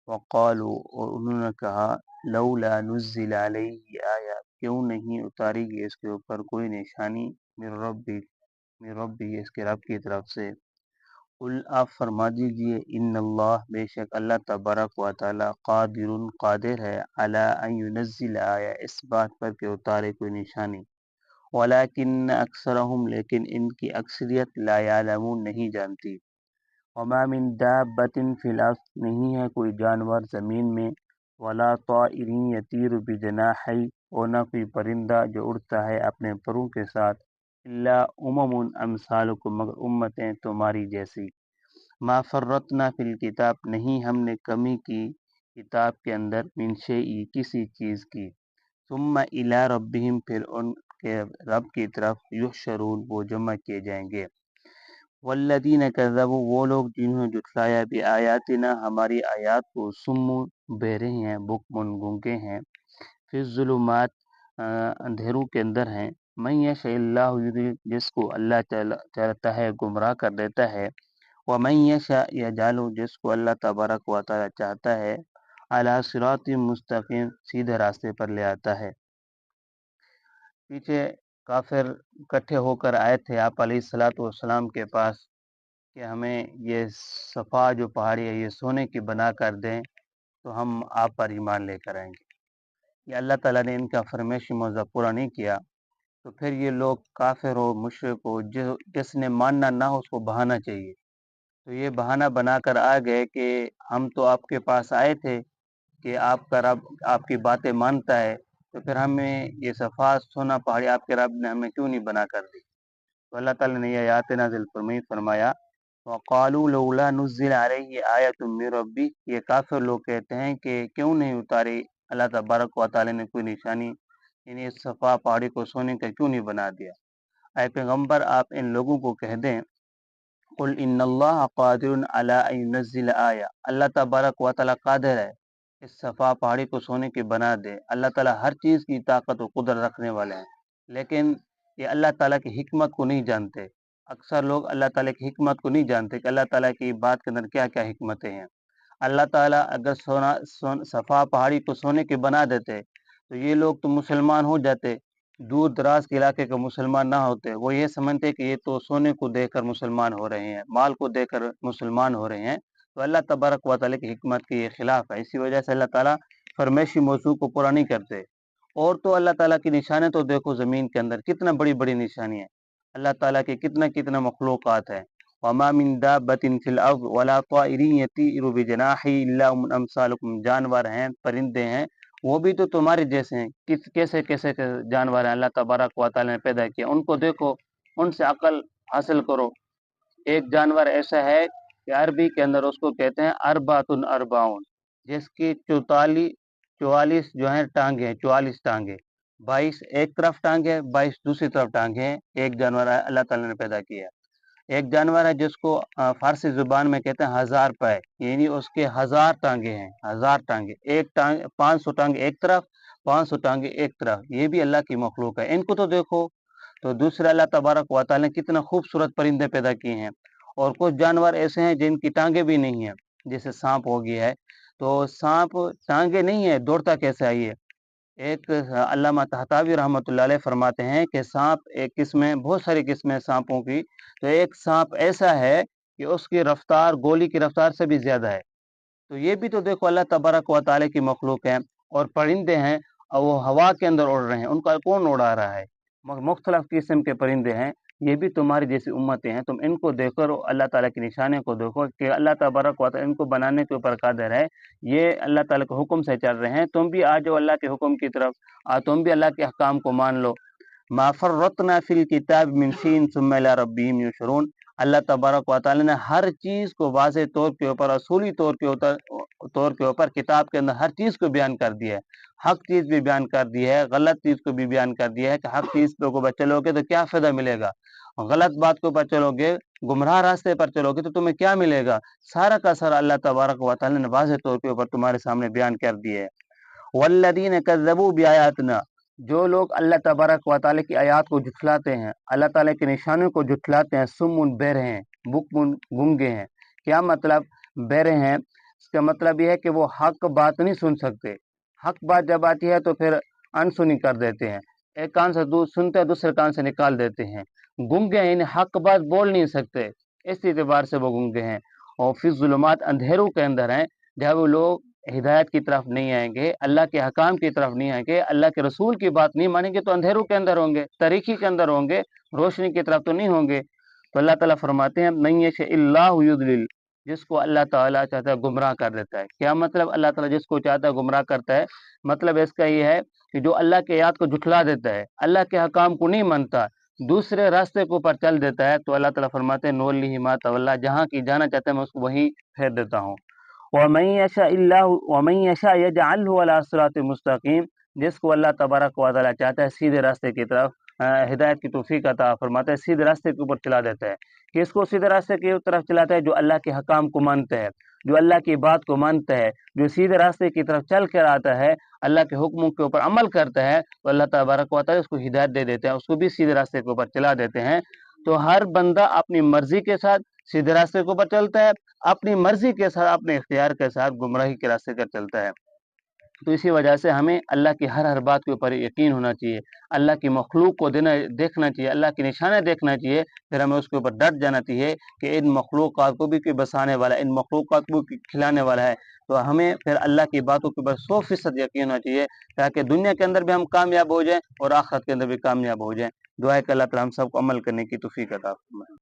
وقالوا، اور انہوں نے کہا، لولا نزل علیہ آیا، کیوں نہیں اتاری گئی اس کے اوپر کوئی نشانی، من ربی، اس کے رب کی طرف سے۔ قل، آپ فرما دیجئے، ان اللہ، بے شک اللہ تبارک و تعالی، قادر ہے، علی ان ینزل آیا، اس بات پر کہ اتارے کوئی نشانی، ولیکن اکثرہم، لیکن ان کی اکثریت، لا یعلمون، نہیں جانتی۔ وما من دابۃ فی الارض، نہیں ہے کوئی جانور زمین میں، ولا طائر یطیر بجناحی، اور نہ کوئی پرندہ جو اڑتا ہے اپنے پروں کے ساتھ، الا امم امثالکم، مگر امتیں تمہاری جیسی۔ ما فرطنا فی الکتاب، نہیں ہم نے کمی کی کتاب کے اندر، من شیء، کسی چیز کی۔ ثم الی ربہم، پھر ان کے رب کی طرف، یحشرون، وہ جمع کیے جائیں گے۔ والذین کذبوا، وہ لوگ جنہوں نے جھٹلایا بآیاتنا، ہماری آیات کو، سم، بہرے ہیں، بکمن، گونگے ہیں، فی الظلمات، اندھیروں کے اندر ہیں، من یشاء اللہ یضلل، جس کو اللہ چاہتا ہے گمراہ کر دیتا ہے، ومن یشاء یجعل، جس کو اللہ تبارک و تعالی چاہتا ہے، علی صراط مستقیم، سیدھے راستے پر لے آتا ہے۔ پیچھے کافر اکٹھے ہو کر آئے تھے آپ علیہ الصلاۃ والسلام کے پاس کہ ہمیں یہ صفا جو پہاڑی ہے یہ سونے کی بنا کر دیں تو ہم آپ پر ایمان لے کر آئیں گے۔ یہ اللہ تعالیٰ نے ان کا فرمائشی موضوع پورا نہیں کیا، تو پھر یہ لوگ کافر ہو، مشرک ہو، جس نے ماننا نہ ہو اس کو بہانا چاہیے، تو یہ بہانہ بنا کر آ گئے کہ ہم تو آپ کے پاس آئے تھے کہ آپ کا رب آپ کی باتیں مانتا ہے، تو پھر ہمیں یہ صفا سونا پہاڑی آپ کے رب نے ہمیں کیوں نہیں بنا کر دی؟ تو اللہ تعالیٰ نے یہ آیات نازل فرمایا، وقالوا لولا نزل علیہ آیۃ من ربی، یہ کافر لوگ کہتے ہیں کہ کیوں نہیں اتاری اللہ تبارک و تعالی نے کوئی نشانی، یعنی اس صفا پہاڑی کو سونے کا کیوں نہیں بنا دیا۔ اے پیغمبر، آپ ان لوگوں کو کہہ دیں، قل ان اللہ قادر علی ان ینزل آیہ، اللہ تبارک و تعالی قادر ہے اس صفا پہاڑی کو سونے کی بنا دے۔ اللہ تعالیٰ ہر چیز کی طاقت و قدرت رکھنے والے ہیں، لیکن یہ اللہ تعالیٰ کی حکمت کو نہیں جانتے۔ اکثر لوگ اللہ تعالیٰ کی حکمت کو نہیں جانتے کہ اللہ تعالیٰ کی بات کے اندر کیا کیا حکمتیں ہیں۔ اللہ تعالیٰ اگر صفا پہاڑی کو سونے کی بنا دیتے تو یہ لوگ تو مسلمان ہو جاتے، دور دراز کے علاقے کا مسلمان نہ ہوتے، وہ یہ سمجھتے کہ یہ تو سونے کو دے کر مسلمان ہو رہے ہیں، مال کو دے کر مسلمان ہو رہے ہیں، تو اللہ تبارک و تعالیٰ کی حکمت کے یہ خلاف ہے، اسی وجہ سے اللہ تعالیٰ فرمائشی موضوع کو پورا نہیں کرتے۔ اور تو اللہ تعالیٰ کی نشانیں تو دیکھو زمین کے اندر کتنا بڑی بڑی نشانی ہیں، اللہ تعالیٰ کے کتنا مخلوقات ہیں۔ وما من دابۃ فی الارض ولا طائر یطیر بجناحہ الا امثالکم، جانور ہیں، پرندے ہیں، وہ بھی تو تمہارے جیسے ہیں، کیسے جانور ہیں اللہ تبارک و تعالیٰ نے پیدا کیا، ان کو دیکھو، ان سے عقل حاصل کرو۔ ایک جانور ایسا ہے کہ عربی کے اندر اس کو کہتے ہیں اربعۃ اربعون، جس کی 44 جو ہیں ٹانگیں ہیں، 44 ٹانگیں، 22 ایک طرف ٹانگیں، 22 دوسری طرف ٹانگیں ہیں، ایک جانور اللہ تعالیٰ نے پیدا کیا۔ ایک جانور ہے جس کو فارسی زبان میں کہتے ہیں 1000 پائے، یعنی اس کے 1000 ٹانگیں ہیں، 1000 ٹانگیں، ایک ٹانگ 500 ٹانگیں ایک طرف، 500 ٹانگیں ایک طرف، یہ بھی اللہ کی مخلوق ہے، ان کو تو دیکھو۔ تو دوسرے اللہ تبارک و تعالیٰ نے کتنا خوبصورت پرندے پیدا کیے ہیں، اور کچھ جانور ایسے ہیں جن کی ٹانگیں بھی نہیں ہیں، جیسے سانپ ہو گیا ہے، تو سانپ ٹانگیں نہیں ہیں، دوڑتا کیسے آئیے؟ ایک علامہ طحطاوی رحمۃ اللہ علیہ فرماتے ہیں کہ سانپ ایک قسمیں، بہت ساری قسمیں سانپوں کی، تو ایک سانپ ایسا ہے کہ اس کی رفتار گولی کی رفتار سے بھی زیادہ ہے۔ تو یہ بھی تو دیکھو اللہ تبارک و تعالیٰ کی مخلوق ہیں۔ اور پرندے ہیں اور وہ ہوا کے اندر اڑ رہے ہیں، ان کا کون اڑا رہا ہے؟ مختلف قسم کے پرندے ہیں، یہ بھی تمہاری جیسی امتیں ہیں، تم ان کو دیکھو، اللہ تعالیٰ کی نشانیوں کو دیکھو کہ اللہ تبارک و تعالیٰ ان کو بنانے کے اوپر قادر ہے، یہ اللہ تعالیٰ کے حکم سے چل رہے ہیں، تم بھی آ جاؤ اللہ کے حکم کی طرف، تم بھی اللہ کے احکام کو مان لو۔ ما فرطنا فی الکتاب من شیء ثم الی ربہم یحشرون، اللہ تبارک و تعالیٰ نے ہر چیز کو واضح طور کے اوپر، اصولی طور کے اوپر کتاب کے اندر ہر چیز کو بیان کر دیا ہے، حق چیز بھی بیان کر دی ہے، غلط چیز کو بھی بیان کر دیا ہے کہ حق چیز پہ کو چلو گے تو کیا فائدہ ملے گا، غلط بات کو پر چلو گے، گمراہ راستے پر چلو گے تو تمہیں کیا ملے گا، سارا کا سارا اللہ تبارک و تعالیٰ نے واضح طور کے اوپر تمہارے سامنے بیان کر دیا ہے۔ والذین کذبوا بآیاتنا، جو لوگ اللہ تبارک و تعالیٰ کی آیات کو جھٹلاتے ہیں، اللہ تعالیٰ کی نشانیوں کو جھٹلاتے ہیں، سم بہرے ہیں، بکم گونگے ہیں۔ کیا مطلب؟ بہرے ہیں، اس کا مطلب یہ ہے کہ وہ حق بات نہیں سن سکتے، حق بات جب آتی ہے تو پھر انسنی کر دیتے ہیں، ایک کان سے سنتے ہیں دوسرے کان سے نکال دیتے ہیں، گنگے ہیں، انہیں حق بات بول نہیں سکتے، اس اعتبار سے وہ گنگے ہیں، اور پھر ظلمات اندھیروں کے اندر ہیں، جب وہ لوگ ہدایت کی طرف نہیں آئیں گے، اللہ کے حکام کی طرف نہیں آئیں گے، اللہ کے رسول کی بات نہیں مانیں گے تو اندھیروں کے اندر ہوں گے، تاریکی کے اندر ہوں گے، روشنی کی طرف تو نہیں ہوں گے۔ تو اللہ تعالیٰ فرماتے ہیں من یشاء اللہ یضلل، جس کو اللہ تعالیٰ چاہتا ہے گمراہ کر دیتا ہے۔ کیا مطلب؟ اللہ تعالیٰ جس کو چاہتا ہے گمراہ کرتا ہے، مطلب اس کا یہ ہے کہ جو اللہ کے آیات کو جھٹلا دیتا ہے، اللہ کے حکام کو نہیں مانتا، دوسرے راستے کے اوپر چل دیتا ہے، تو اللہ تعالیٰ فرماتے ہیں نولیہ ما تولی، جہاں کی جانا چاہتا ہے میں اس کو وہیں پھیر دیتا ہوں۔ ومن یشاء یجعلہ علی صراط مستقیم، جس کو اللہ تبارک و تعالیٰ چاہتا ہے سیدھے راستے کی طرف ہدایت کی توفیق عطا فرماتا ہے، سیدھے راستے کے اوپر چلا دیتا ہے۔ کس کو سیدھے راستے کی طرف چلاتا ہے؟ جو اللہ کے حکام کو مانتا ہے، جو اللہ کی بات کو مانتا ہے، جو سیدھے راستے کی طرف چل کر آتا ہے، اللہ کے حکموں کے اوپر عمل کرتا ہے، تو اللہ تبارک و تعالیٰ اس کو ہدایت دے دیتے ہیں، اس کو بھی سیدھے راستے کے اوپر چلا دیتے ہیں۔ تو ہر بندہ اپنی مرضی کے ساتھ سیدھے راستے کے اوپر چلتا ہے، اپنی مرضی کے ساتھ اپنے اختیار کے ساتھ گمراہی کے راستے پر چلتا ہے۔ تو اسی وجہ سے ہمیں اللہ کی ہر بات کے اوپر یقین ہونا چاہیے، اللہ کی مخلوق کو دیکھنا چاہیے، اللہ کے نشانے دیکھنا چاہیے، پھر ہمیں اس کے اوپر ڈٹ جانا چاہیے کہ ان مخلوقات کو بھی کوئی بسانے والا ہے، ان مخلوقات کو بھی کھلانے والا ہے۔ تو ہمیں پھر اللہ کی باتوں کے اوپر 100% یقین ہونا چاہیے، تاکہ دنیا کے اندر بھی ہم کامیاب ہو جائیں اور آخرت کے اندر بھی کامیاب ہو جائیں۔ دعا ہے کہ اللہ تعالیٰ ہم سب کو عمل کرنے کی توفیق عطا فرمائے۔